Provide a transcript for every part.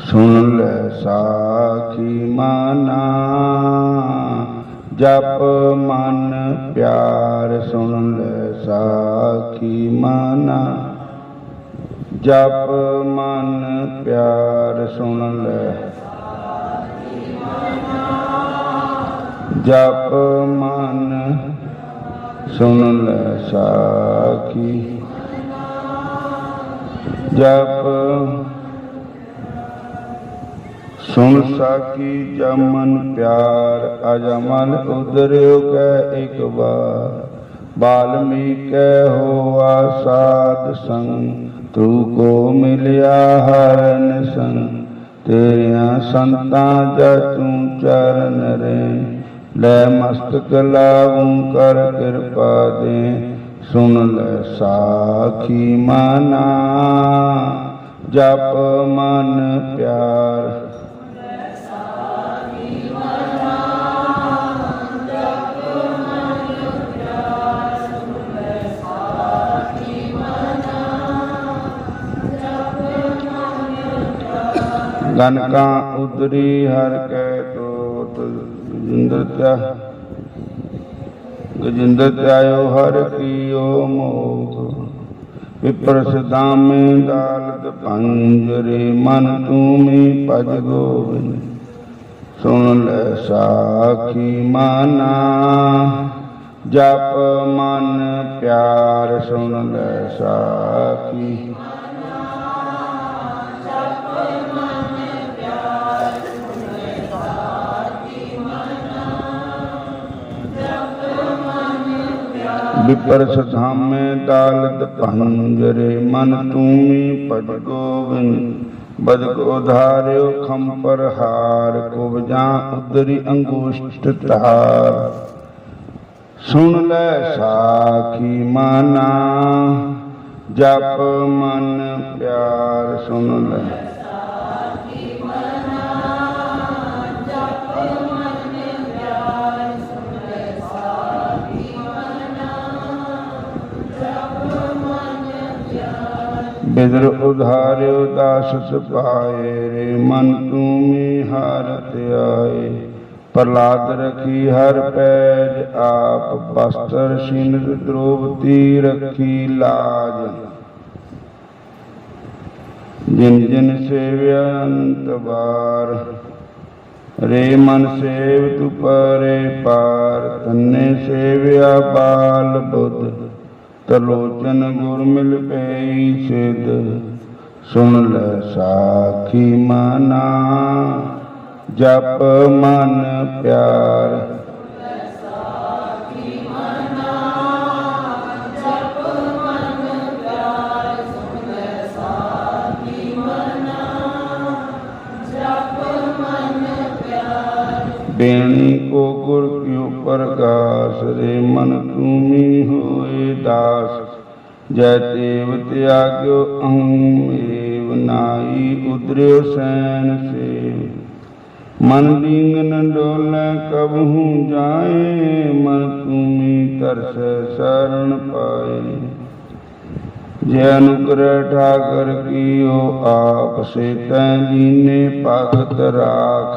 सुन ले साखी माना जप मन प्यार। सुन ले साखी माना जप मन प्यार। सुन ले जप मन सुन ले साखी जप सुन साखी जब मन प्यार। अजमल उदर्यो कै एक बार वाल्मीकि होआ साध संग। तू को मिलिया हरन संग तेरिया संतां जतू चरण रे। लै मस्तक लाऊं कर कृपा दे। सुन ले साखी माना जप मन प्यार। गनका उदरी हर कै तोत गजिंद्र त्यायो हर कियो मोह। विप्र सदामे दालत पंजरे मन तूमी पज गोविंद। सुन ले साखी माना जप मन प्यार। सुन ले साखी विपर सधामे दालत पंजरे मन तूमी पद गोविंद। बद को धार्यो खंपर हार कुबजा उदरी अंगुष्ठ तार। सुन ले साखी माना जप मन प्यार। सुन ले बिदर उधार्यो दास पाए रे मन तूमी हारत आए। प्रहलाद रखी हर पैज आप वस्त्र सिंध द्रौपदी रखी लाज। जिन जिन सेव्या अंत बार रे मन सेव तु परे पार। तन्ने सेव्या बाल बुद्ध तलोचन गुर मिल पेई सिद्ध। सुन ले साखी माना जप मन प्यार। बेणी को गुर क्यों प्रकाश रे मन तूमी होए दास। जय देव त्याग्यो अहमेव नाई उदर्यो सैन से। मन लिंग न डोले कबहू जाए मन तूमी तरस शरण पाए। जय अनुग्रह ठाकर कियो आप से तै लीने भगत राख।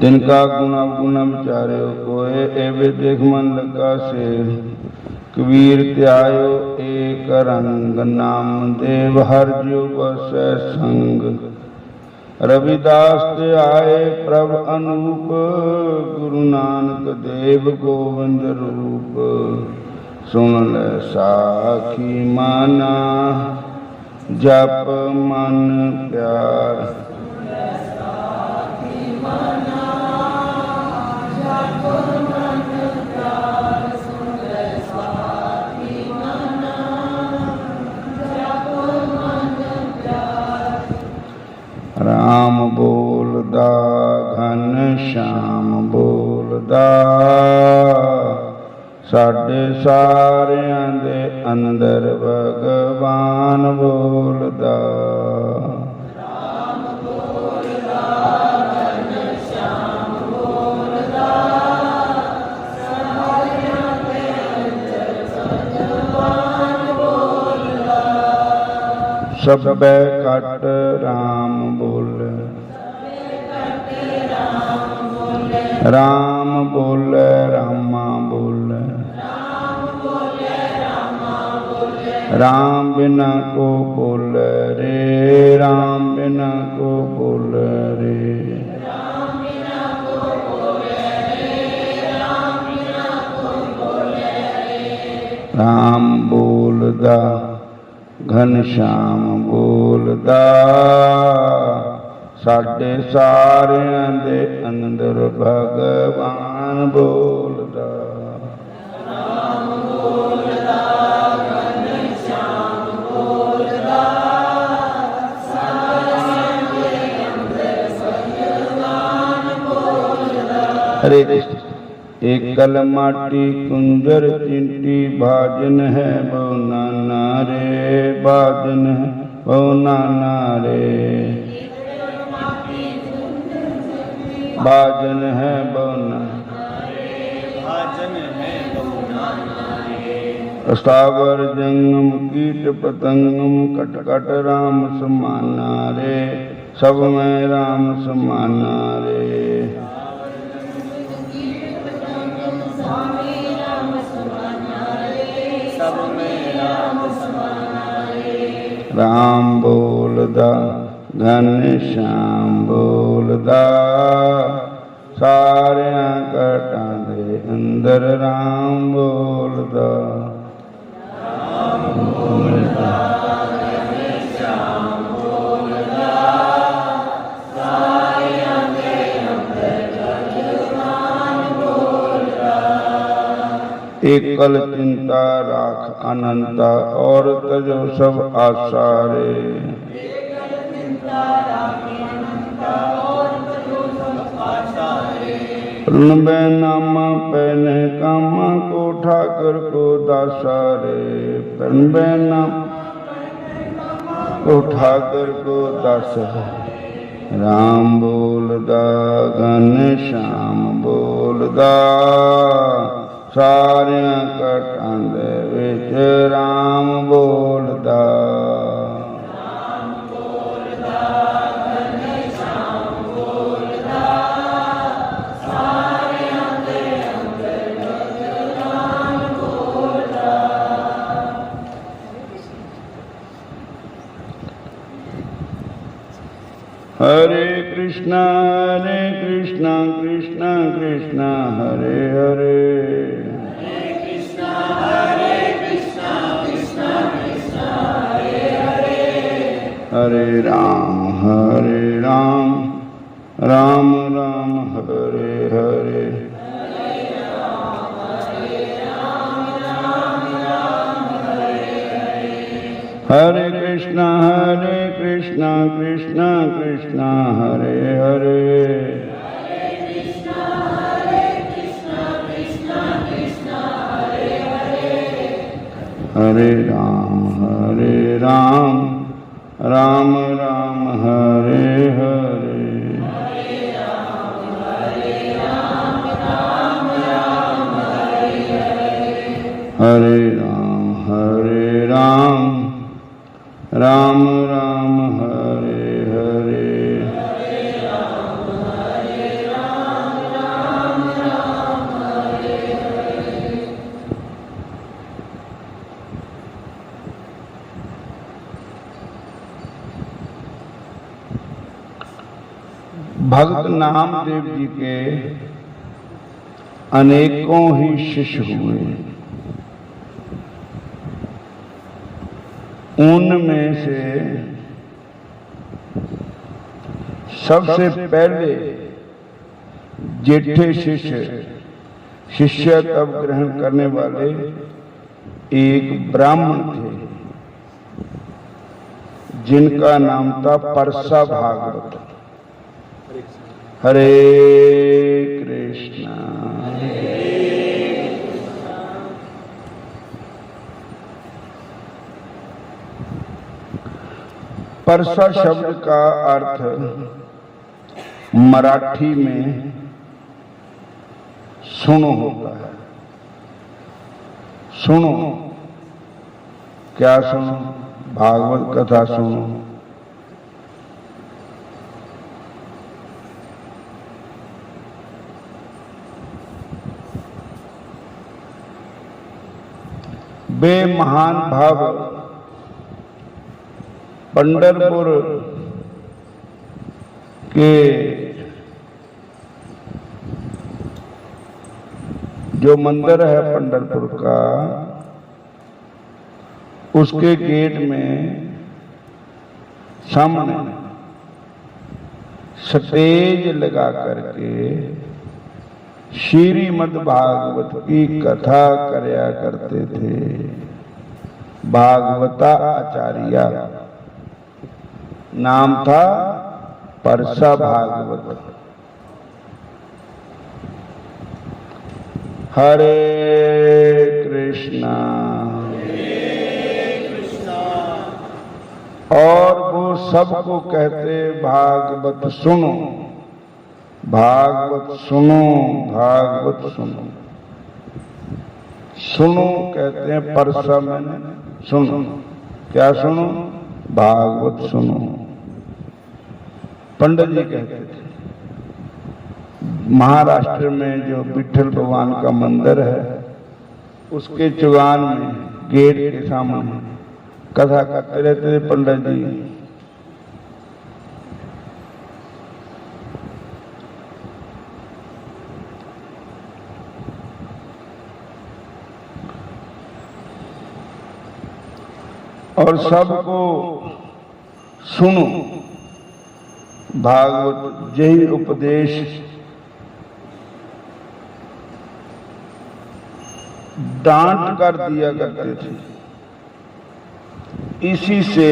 तिनका गुना गुना विचार्यो कोय एवे देख मन लगा शेर। कबीर त्यायो एक रंग नाम देव हर जो बस संग। रविदास ते आए प्रभ अनूप गुरु नानक देव गोविंद रूप। सुन ले साखी माना जप मन प्यार। राम बोलदा घन श्याम बोलदा। साडे सारियां दे अंदर भगवान बोलदा। सबे कट राम बोले, राम बोले रामा बोले, राम बिना को बोले रे, राम बिना को बोले रे, राम बोलदा घनश्याम बोलदा, साडे सारियां दे अंदर भगवान बोलदा। राम बोलदा घनश्याम बोलदा, सारियां दे अंदर भगवान बोलदा। हरे कृष्ण। एकल माटी कुंजर चिंटी, भाजन है बहु नाना रे, भाजन है बहु नाना रे, भाजन है बहु नाना रे, स्थावर जंगम कीट पतंगम, कट कट राम समाना रे, सब में राम समाना रे, राम बोलदा घनश्याम बोलदा, सारियां कटां दे अंदर राम बोलदा। राम बोलदा घनश्याम बोलदा, सारियां दे अंदर भगवान बोलदा। एकल चिंता राख अनंता, और तजो सब आशा रे, एकल चिंता राख अनंता, और तजो सब आशा रे, ऋण नामा पहने कामा को, ठाकर को दासा रे, ऋण नाम को ठाकर को दासा। राम बोलदा घनश्याम बोलदा, सारियां कटां दे विच राम बोलदा। राम बोलदा घनश्याम बोलदा, सारियां दे अंदर राम बोलदा। हरे कृष्णा कृष्णा कृष्णा हरे हरे, हरे राम राम राम हरे हरे, हरे कृष्णा कृष्णा कृष्णा हरे हरे, हरे राम राम राम हरे हरे, हरे राम राम राम हरे हरे, भक्त नामदेव जी के अनेकों ही शिष्य हुए। उनमें से सबसे पहले जेठे शिष्य तब ग्रहण करने वाले एक ब्राह्मण थे, जिनका नाम था परसा भागवत। हरे कृष्णा। परसा शब्द का अर्थ मराठी में सुनो होता है। सुनो, क्या सुनो? भागवत कथा सुनो। वे महान भाव पंढरपुर के जो मंदिर है पंढरपुर का, उसके गेट में सामने स्टेज लगा करके श्रीमद् भागवत की कथा करया करते थे। भागवता आचार्य नाम था, परसा भागवत। हरे कृष्णा। और वो सबको कहते भागवत सुनो, भागवत सुनो, भागवत सुनो। सुनो कहते हैं परसा में, सुनो क्या सुनो? भागवत सुनो। पंडित जी कहते थे। महाराष्ट्र में जो विठल भगवान का मंदिर है, उसके चुगान में गेट के सामने कथा करते रहते थे पंडित जी। और सबको सुनो भागवत, यही उपदेश डांट कर दिया करते थे। इसी से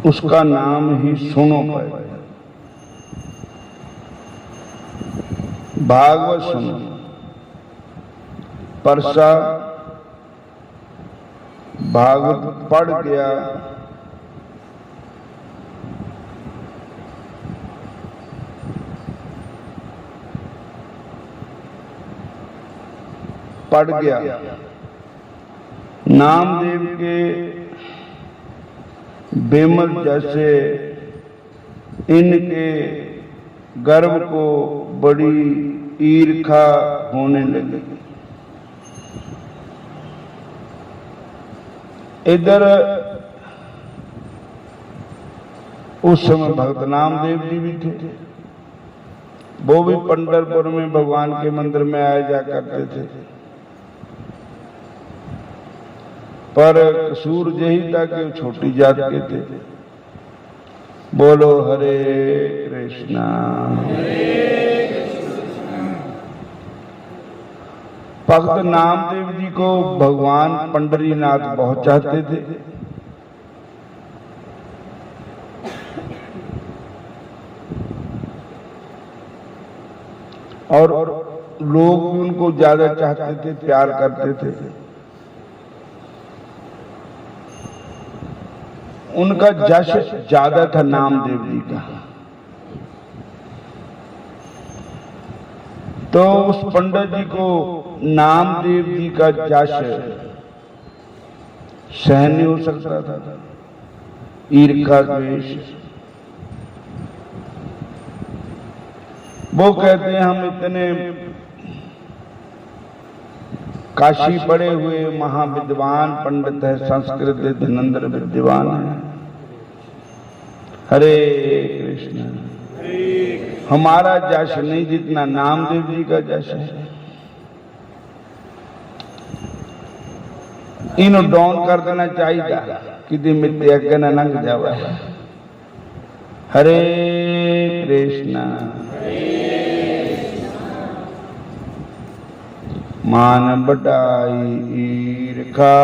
उसका नाम ही सुनो पड़ा। भागवत सुनो। परसा भागवत पढ़ गया, पढ़ गया। नामदेव के बेमल जैसे इनके गर्व को बड़ी ईर्खा होने लगी। इधर उस समय भक्त नामदेव जी भी थे, वो भी पंढरपुर में भगवान के मंदिर में आए जा करते थे। पर कसूर यही था कि वो छोटी जात के थे। बोलो हरे कृष्णा। भक्त नामदेव जी को भगवान पंडरीनाथ बहुत चाहते थे। और लोग भी उनको ज्यादा चाहते थे, प्यार करते थे। उनका जश ज्यादा था नामदेव जी का। तो उस पंडित जी को नामदेव जी का जश सहन नहीं हो सकता था। ईर्खा द्वेष। वो कहते हैं हम इतने काशी पढ़े हुए महाविद्वान पंडित है, संस्कृत धनंदर विद्वान है। हरे कृष्ण। हमारा जश नहीं जितना नामदेव जी का जश है। इन डाउन कर देना चाहिए कि मित्य नंग जावा। हरे कृष्ण। मान बढ़ाई ईर्खा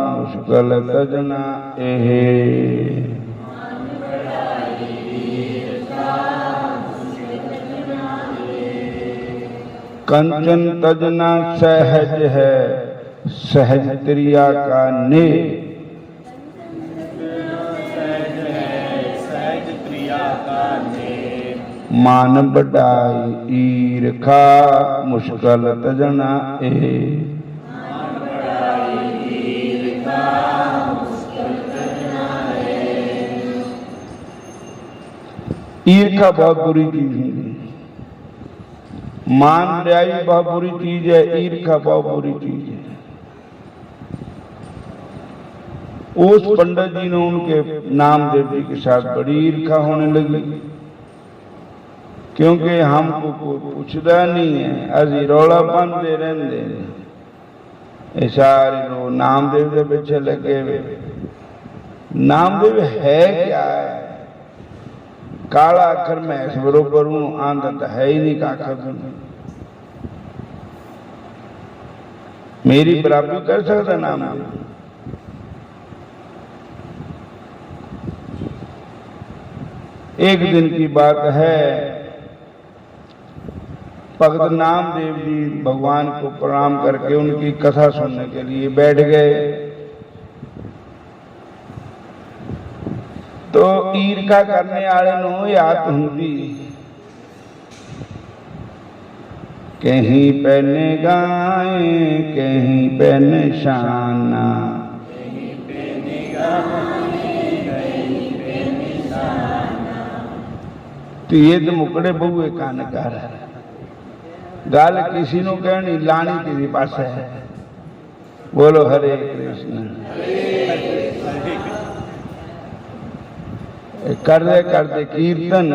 मुश्किल तजना एहे। कंचन तजना सहज है, सहज त्रिया का ने। मान बढ़ाई ईर्खा मुश्किल तजना ए। ईर्खा बहुत बुरी चीज है, मान बड़ाई बहुत बुरी चीज है, ईर्खा बहुत बुरी चीज है। उस पंडित जी ने उनके नामदेव जी के साथ बड़ी ईर्खा होने लगी, क्योंकि हमको कोई पूछता नहीं है, अजी रौला पाते रहते हैं। सारे लोग नामदेव के पीछे लगे हुए। नामदेव है क्या है? काला अखर मैं इस बरोबर हूं, आंदा तो है ही नहीं काखर। मेरी बराबरी कर सकता नामदेव? एक दिन की बात है, भगत नामदेव जी भगवान को प्रणाम करके उनकी कथा सुनने के लिए बैठ गए। तो ईर्खा करने वाले नो याद होंगी, कहीं पे गाए कहीं पे निशाना, तो ये तो मुकड़े बहुए कान कर गल किसी नु कहनी, लानी किसी पास है। बोलो हरे कृष्ण। करते करते कीर्तन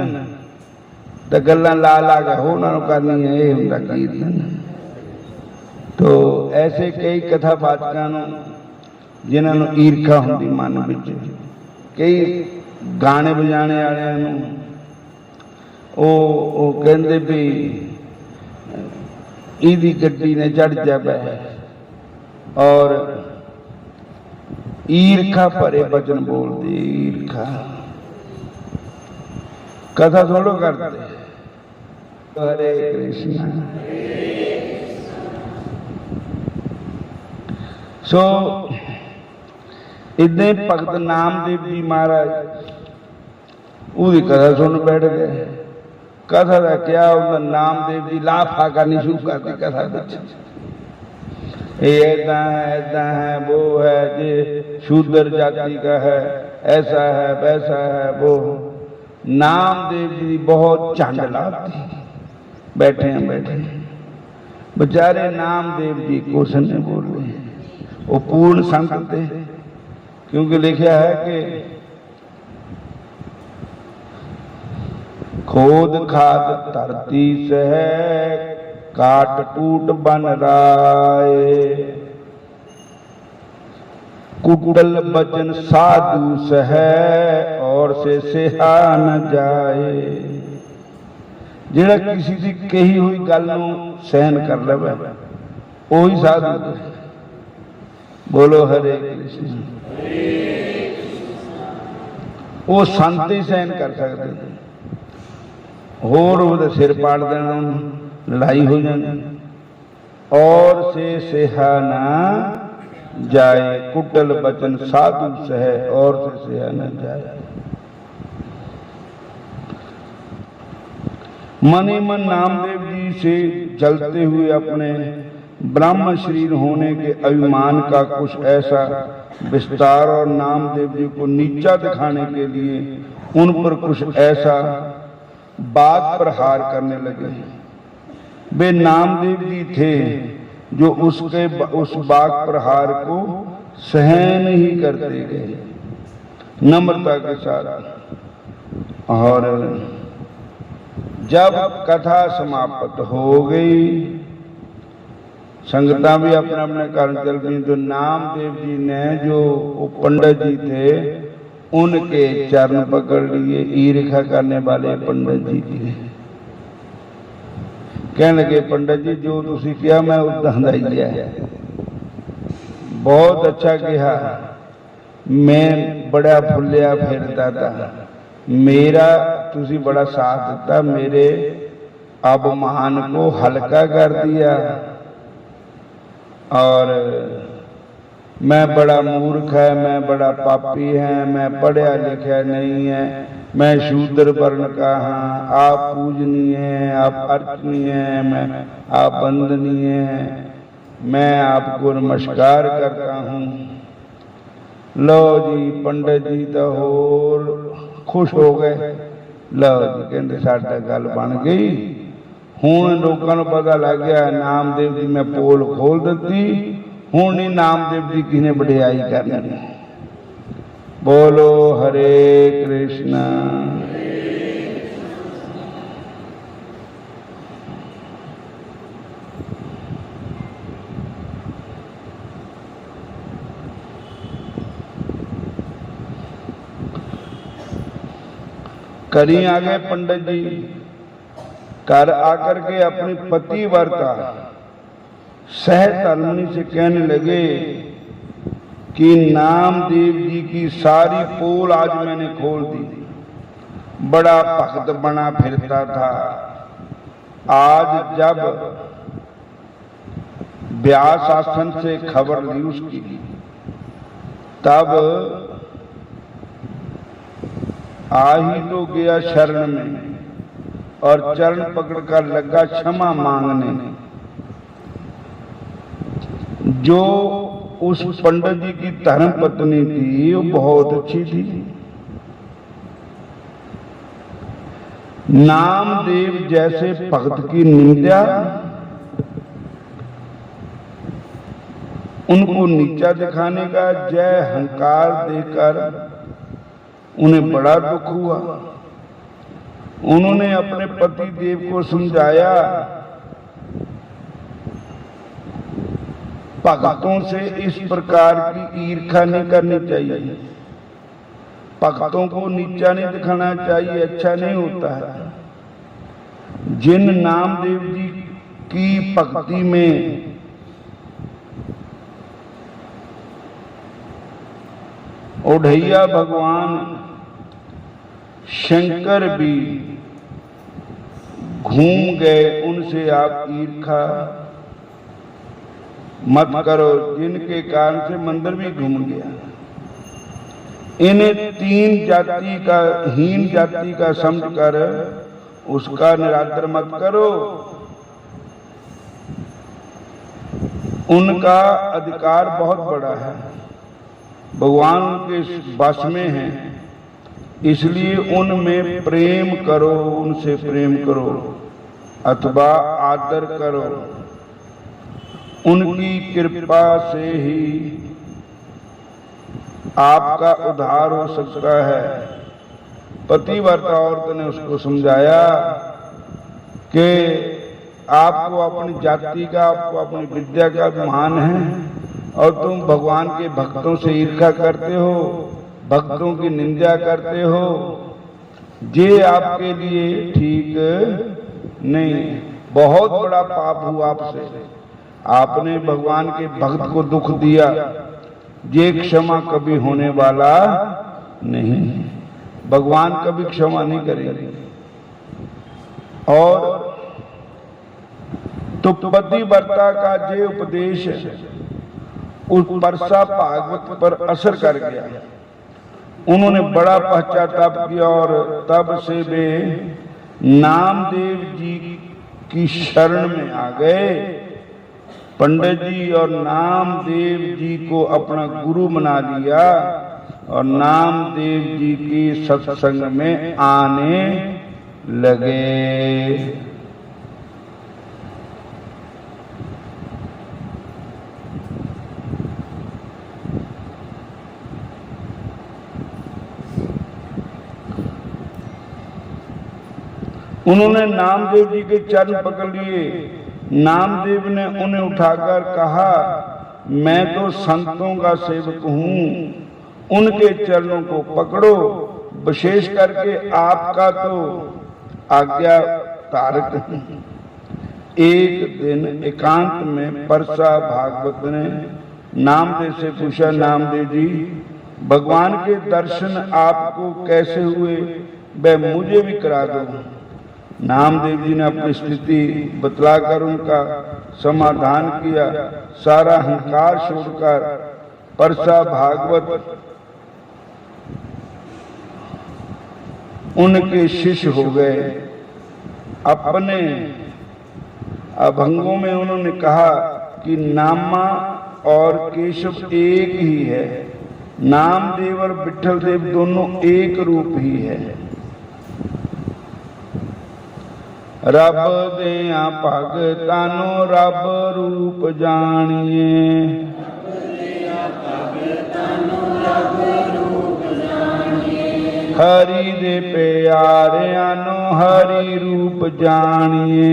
तो गल्लां ला ला के होना करनी है, ये हुंदा कीर्तन। तो ऐसे कई कथा बाचकां जिन्हां नूं ईर्खा हुंदी मन विच, कई गाने बजाने वालियां नूं ओ कहंदे भी ईदी गड्डी ने चढ़ जावे, और ईर्खा भरे वचन बोलते। ईर्खा कथा थोड़ो करते। हरे कृष्ण। सो इतने भगत नामदेव जी महाराज उसकी कथा सुन बैठ गए। कथा का क्या होता, नामदेव जी लाफा करनी शुरू कर दी कथा बिच। ऐसा है वो है, ये शूद्र जाति का है, ऐसा है वैसा है वो। नामदेव जी बहुत झंड लाती, बैठे हैं बेचारे नामदेव जी कुछ नहीं बोल रहे हैं। वो पूर्ण संत थे, क्योंकि लिखा है कि खोद खाद धरती से है, काट कूट बन राय, कुटल बचन साधु से है, और से सेहा न जाए। जिहड़ा किसी की कही हुई गल नूं सहन कर लवे ओही साधु है। बोलो हरे कृष्ण। वो संत ही सहन कर सकते, होर वो सिर पाड़ देना, लड़ाई हो जानी। और से सेहा ना जाए, कुटल बचन साधु सह, और से सेहा न जाए। मने मन नामदेव जी से जलते हुए अपने ब्राह्मण शरीर होने के अभिमान का कुछ ऐसा विस्तार, और नामदेव जी को नीचा दिखाने के लिए उन पर कुछ ऐसा बात प्रहार करने लगे। वे नामदेव जी थे जो उस बाग प्रहार को सहन ही करते गए नम्रता के साथ। और जब कथा समाप्त हो गई, संगतां भी अपने अपने कारण चल गई, तो नामदेव जी ने जो पंडित जी थे उनके चरण पकड़ लिए। ईर्खा करने वाले पंडित जी थे। कहने लगे, पंडित जी जो तुसी किया मैं उदां दा ही है, बहुत अच्छा कहा। मैं बड़ा फुलिया फिरता था, मेरा तुसी बड़ा साथ दिता, मेरे अपमान को हल्का कर दिया। और मैं बड़ा मूर्ख है, मैं बड़ा पापी है, मैं पढ़ा लिखा नहीं है, मैं शूद्र वर्ण का हाँ, आप पूजनीय हैं, आप अर्चनीय हैं, मैं आप वंदनीय हैं, मैं आपको नमस्कार करता हूँ। लो जी पंडित जी तो होर खुश हो गए, लो जी कहते साडा गल बन गई। हुण लोकां नूं पता लग गया नामदेव जी मैं पोल खोल दी, हुण नहीं नामदेव जी किने वडियाई करनी। बोलो हरे कृष्ण। करी आ गए पंडित जी, घर आकर के अपनी पतिव्रता सहधर्मिणी से कहने लगे कि नामदेव जी की सारी पोल आज मैंने खोल दी। बड़ा भक्त बना फिरता था, आज जब व्यास आश्रम से खबर ली उसकी, तब आ ही तो गया शरण में और चरण पकड़कर लगा क्षमा मांगने। जो उस पंडित जी की धर्म पत्नी थी वो बहुत अच्छी थी। नामदेव जैसे भक्त की निंदा, उनको नीचा दिखाने का जय हंकार देकर उन्हें बड़ा दुख हुआ। उन्होंने अपने पति देव को समझाया, भक्तों से इस प्रकार की ईर्ष्या नहीं करनी चाहिए, भक्तों को नीचा नहीं दिखाना चाहिए, अच्छा नहीं होता है। जिन नामदेव जी की भक्ति में ओढ़ैया भगवान शंकर भी घूम गए, उनसे आप ईर्ष्या मत करो, जिनके कारण से मंदिर भी घूम गया। इन्हें तीन जाति का, हीन जाति का समझकर उसका निरादर मत करो। उनका अधिकार बहुत बड़ा है, भगवान उनके वश में है, इसलिए उनमें प्रेम करो, उनसे प्रेम करो अथवा आदर करो। उनकी कृपा से ही आपका उद्धार हो सकता है। पतिव्रता औरत ने उसको समझाया कि आपको अपनी जाति का, आपको अपनी विद्या का अभिमान है और तुम भगवान के भक्तों से ईर्ष्या करते हो, भक्तों की निंदा करते हो, ये आपके लिए ठीक नहीं। बहुत बड़ा पाप हुआ आपसे, आपने भगवान के भक्त को दुख दिया, ये क्षमा कभी होने वाला नहीं। भगवान कभी क्षमा नहीं करेंगे। और तो पतिव्रता का ये उपदेश उस परसा भागवत पर असर कर गया। उन्होंने बड़ा पश्चाताप किया और तब से वे नामदेव जी की शरण में आ गए। पंडित जी और नामदेव जी को अपना गुरु बना लिया और नामदेव जी के सत्संग में आने लगे। उन्होंने नामदेव जी के चरण पकड़ लिए। नामदेव ने उन्हें उठाकर कहा, मैं तो संतों का सेवक हूं, उनके चरणों को पकड़ो। विशेष करके आपका तो आज्ञा तारक हूं। एक दिन एकांत में परसा भागवत ने नामदेव से पूछा, नामदेव जी भगवान के दर्शन आपको कैसे हुए, वह मुझे भी करा दो। नामदेव जी ने अपनी स्थिति बतलाकर उनका समाधान किया। सारा अहंकार छोड़कर परसा भागवत उनके शिष्य हो गए। अपने अभंगों में उन्होंने कहा कि नामा और केशव एक ही है, नामदेव और विठल देव दोनों एक रूप ही है। रब दियां भगतां नूं रब रूप जानिए। हरि दे प्यारियां नूं हरि रूप जानिए।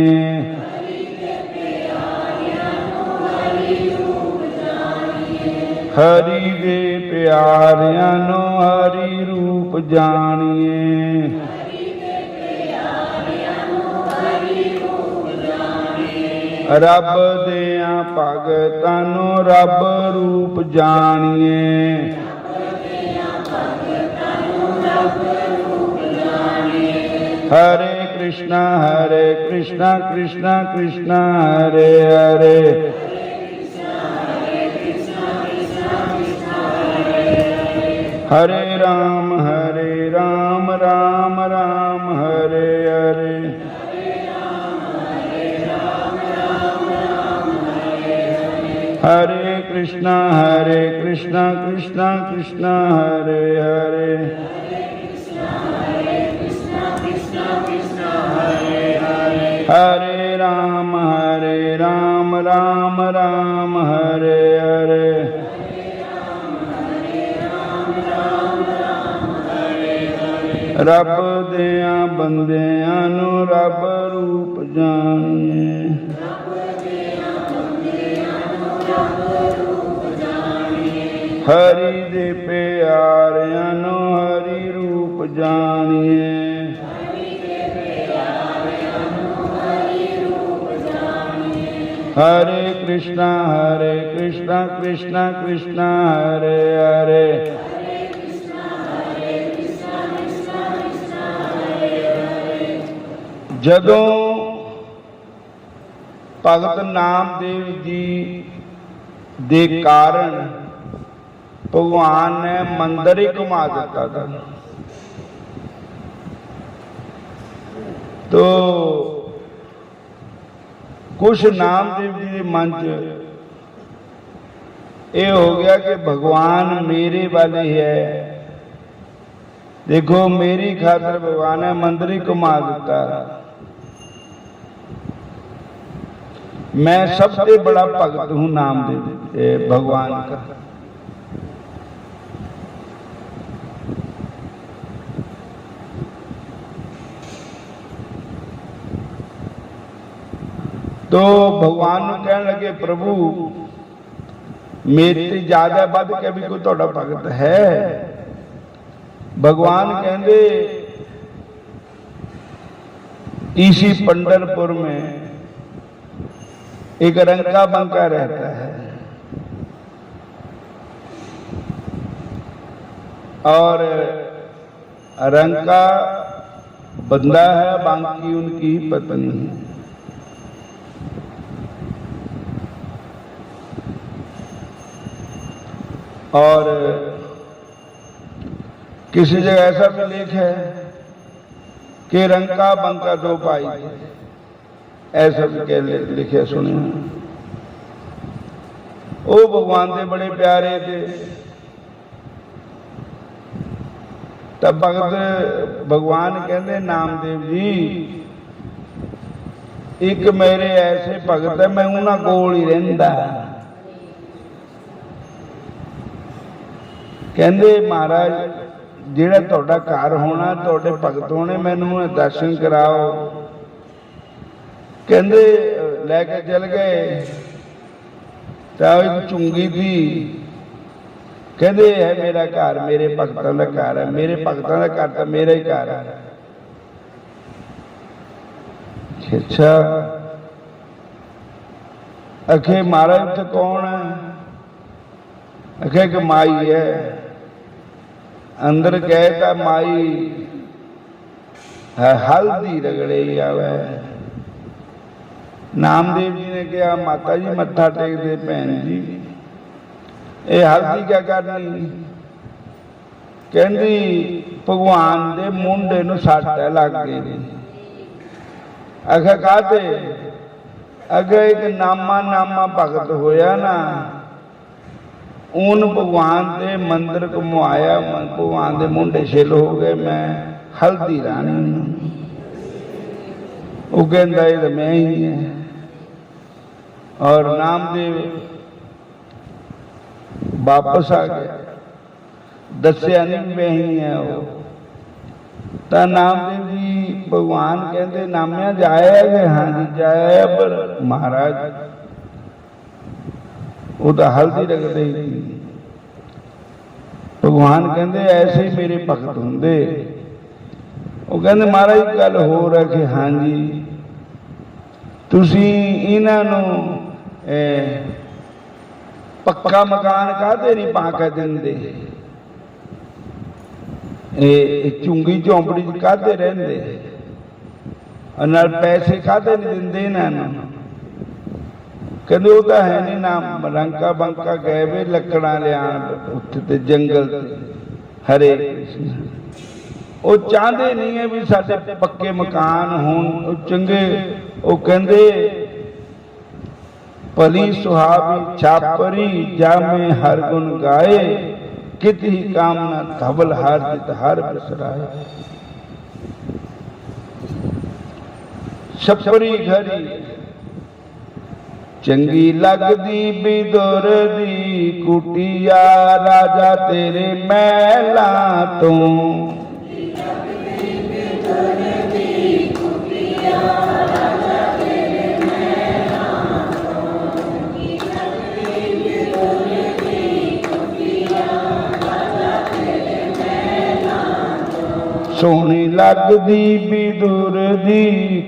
हरि दे प्यारियां नूं हरि रूप जानिए। रब दियां भगतां नूं रब रूप जानिए। हरे कृष्णा कृष्णा कृष्णा हरे हरे। हरे राम राम राम हरे हरे। हरे कृष्णा कृष्णा कृष्णा हरे हरे। हरे राम राम राम हरे हरे। रब दियां बंदियां नूं रब रूप जानिए। हरि दे प्यारियां नूं हरि रूप जानिए। हरे कृष्णा कृष्णा कृष्णा हरे हरे। जदों भगत नामदेव जी दे कारण भगवान ने मंदिर ही घुमा दिता था, तो कुछ नामदेव जी के मन च ये हो गया कि भगवान मेरे वाले है। देखो मेरी खातिर भगवान ने मंदिर ही घुमा दिता। मैं सबसे बड़ा भगत हूं नामदेव भगवान का। तो भगवान कहने लगे प्रभु मेरे ते ज्यादा बद के भी कोई थोड़ा भगत है। भगवान कहते इसी पंढरपुर में एक रंका बंका रहता है और रंका बंदा है, बांकी उनकी पत्नी है। और किसी जगह ऐसा भी लेख है कि रंका बंका दो भाई, ऐसा भी कह लिखे सुने। वो भगवान के बड़े प्यारे थे। तब भगत भगवान कहते नामदेव जी एक मेरे ऐसे भगत है, मैं उन्हां कोल ही रहिंदा। कहते महाराज जिहड़ा तुहाडा घर होना, तुहाडे भगत होने, मैनूं दर्शन कराओ। कहते लैके चल गए तो एक चुंगी थी। कहते है मेरा घर, मेरे भगतों का घर है, मेरे भगतों का घर तो मेरा ही घर है। अच्छा अखे महाराज इत्थे कौन है? अखे कि माई है। अंदर गए तो माई हल्दी रगड़े ही आवे। नामदेव जी ने कहा माता जी मत्था टेक दे भैन जी, ये हल्दी क्या करनी? कहती भगवान दे मुंडे नूं सट लग गई। अखे कहते अगे एक नामा भगत होया ना, उन भगवान दे मंदिर घुमाया, भगवान दे मुंडे छिल हो गए। मैं हल्दी रानी वो कहता ये तो मैं ही है। और नामदेव वापस आ गया, दसिया नहीं मैं ही है वो। तो नामदेव जी भगवान कहते नामिया जाया गए? हाँ जी जाया, पर महाराज वो तो हल्दी रख रही थी। भगवान कहते ऐसे ही मेरे भगत होंगे। वो कहते महाराज गल हो रखी, हाँ जी तुसी इन्हां नूं पक्का मकान काहदे नहीं पा के दिंदे, झुंगी झोंपड़ी च काहदे रहिंदे, नाल पैसे काहदे नहीं दिंदे इन्हां नूं? कहते वो तो है नहीं ना, रंका बंका गए वे लकड़ा लियाण उत्थे ते जंगल ते। हरे कृष्ण वो चाहते नहीं है भी साडे पक्के मकान होण चंगे। वो कहते भली सुहावी छापरी जामे हर गुण गाए, कित ही कामना धवल हर जित हर बिसराए। छपरी घड़ी चंगी लगदी बिदुर दी कुटिया, राजा तेरे महला तो। सोहनी लगदी बिदुर दी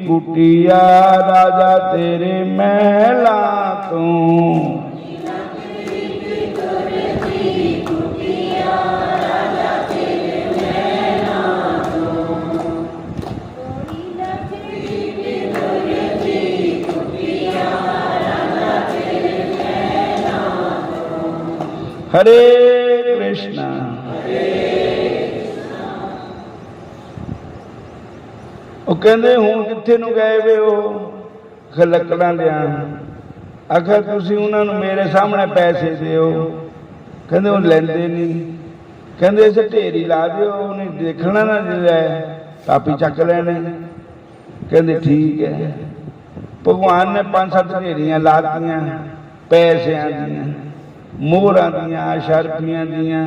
कुटिया, राजा तेरे महला तो। हरे कृष्णा। वो कहते हुण कित्थे नूं गए वे हो? लकड़ां लियाण। आखिर तुसीं उन्हां नूं मेरे सामने पैसे दिओ। कहते वो लैंदे नहीं। कहते इसे ढेरी ला दिओ, उन्हें देखना ना जाए आपी चक लैणे। कहते ठीक है। भगवान ने 5-7 ढेरियां ला दियां पैसियां दियां, मोहरां दियां, शर्फियां दियां।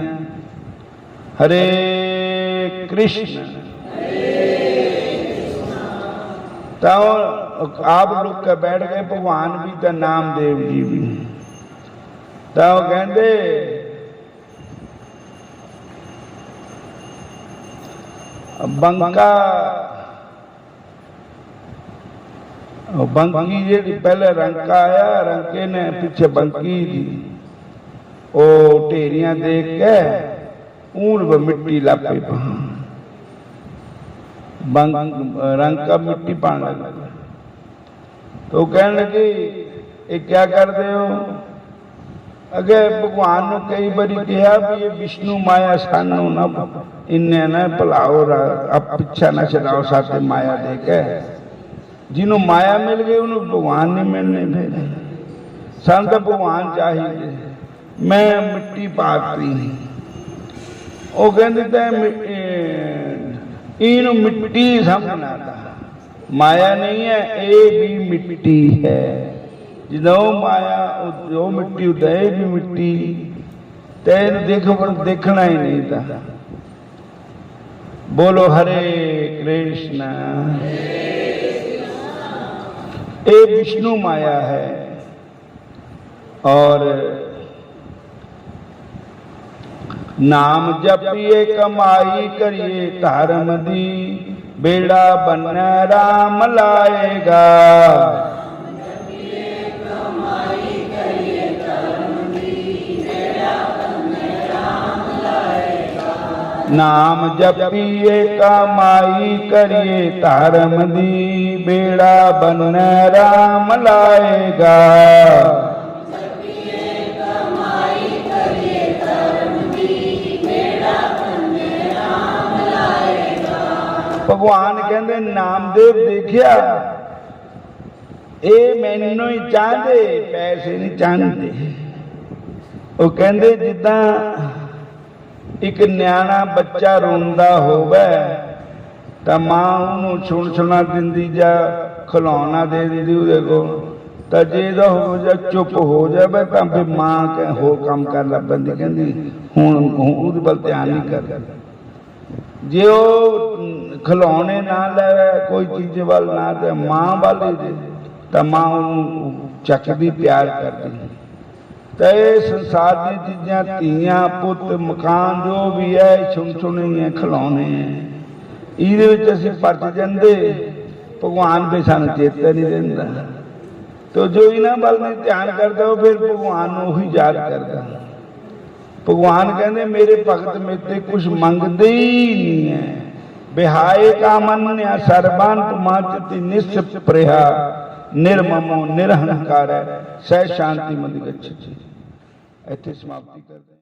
हरे कृष्ण। तो आप लोग के बैठ गए, भगवान भी तो नामदेव जी भी। तो कहते बंका बंकी जी पहले रंका आया, रंके ने पीछे बंकी दी। ओ ढेरियां देख के ऊन मिट्टी लापे रंग का मिट्टी पाने लगा। तो कहने लगे ये क्या करते हो? अगे भगवान ने कई बारी कहा भी ये विष्णु माया सानू ना इन्हें ना भुलाओ, अब पीछा ना चलाओ साथे माया दे के। जिन्हों माया मिल गई उन्होंने भगवान नहीं मिलने फिर सन तो भगवान चाहिए। मैं मिट्टी पाती वो कहते इन मिट्टी समझना था, माया नहीं है, ये भी मिट्टी है। जो माया जो मिट्टी उदय भी मिट्टी, तेन देखना ही नहीं था। बोलो हरे कृष्ण। ये विष्णु माया है। और नाम जपिए कमाई करिए धर्म दी, बेड़ा बन राम लाएगा। नाम जपिए कमाई करिए धर्म दी, बेड़ा बन राम लाएगा। भगवान कहते नामदेव देखिया ये मैनू ही चाहते, पैसे नहीं चाहते। वो कहते जिदा एक न्याणा बच्चा रोंदा होवे तो मां उन्होंने सुन सुना दिंदी जा खिलौना दे दी ਉਹਦੇ ਕੋਲ ਤਾਂ ਜੇ ਇਹਦਾ ਹੋ ਜਾ ਚੁੱਪ ਹੋ ਜਾਵੇ ਤਾਂ ਫਿਰ ਮਾਂ ਹੋਰ ਕੰਮ ਕਰਨ ਲੱਗ ਪੈਂਦੀ, ਕਹਿੰਦੀ ਹੁਣ ਉਹਦੇ ਵੱਲ ਧਿਆਨ ਨਹੀਂ ਕਰਦਾ। ਜੇ ਉਹ ਖਿਲੌਣੇ ਨਾ ਲੈ ਕੋਈ ਚੀਜ਼ ਵੱਲ ਨਾ ਤੇ ਮਾਂ ਵੱਲ ਹੀ ਤਾਂ ਮਾਂ ਉਹਨੂੰ ਚੱਕਦੀ ਪਿਆਰ ਕਰਦੀ। ਤਾਂ ਇਹ ਸੰਸਾਰ ਦੀਆਂ ਚੀਜ਼ਾਂ ਧੀਆਂ ਪੁੱਤ ਮਕਾਨ ਜੋ ਵੀ ਹੈ ਛੁਣ ਹੈ ਖਿਲੌਣੇ ਹੈ, ਇਹਦੇ ਵਿੱਚ ਅਸੀਂ ਪਰਚ ਜਾਂਦੇ, ਭਗਵਾਨ ਵੀ ਸਾਨੂੰ ਚੇਤਾ ਨਹੀਂ ਦਿੰਦਾ। तो जो इन्होंने वाल नहीं ध्यान करता वो फिर भगवान ही याद करता। भगवान कहते मेरे भगत मेरे कुछ मंगते ही नहीं है। बिहाए का मन सर्बान पुमाचति निस्स प्रेहा निर्ममो निरहंकार है सह शांति मंद गच्छति। इत्थे समाप्ति करते।